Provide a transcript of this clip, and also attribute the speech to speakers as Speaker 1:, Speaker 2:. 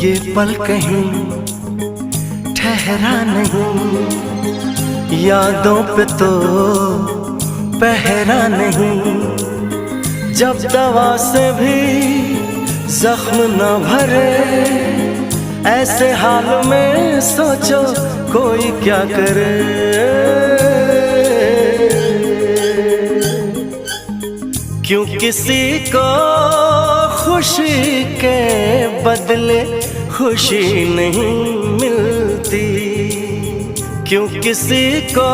Speaker 1: ये पल कहीं ठहरा नहीं, यादों पे तो पहरा नहीं। जब दवा से भी जख्म न भरे, ऐसे हाल में सोचो कोई क्या करे। क्यों किसी को खुशी के बदले खुशी नहीं मिलती, क्यों किसी को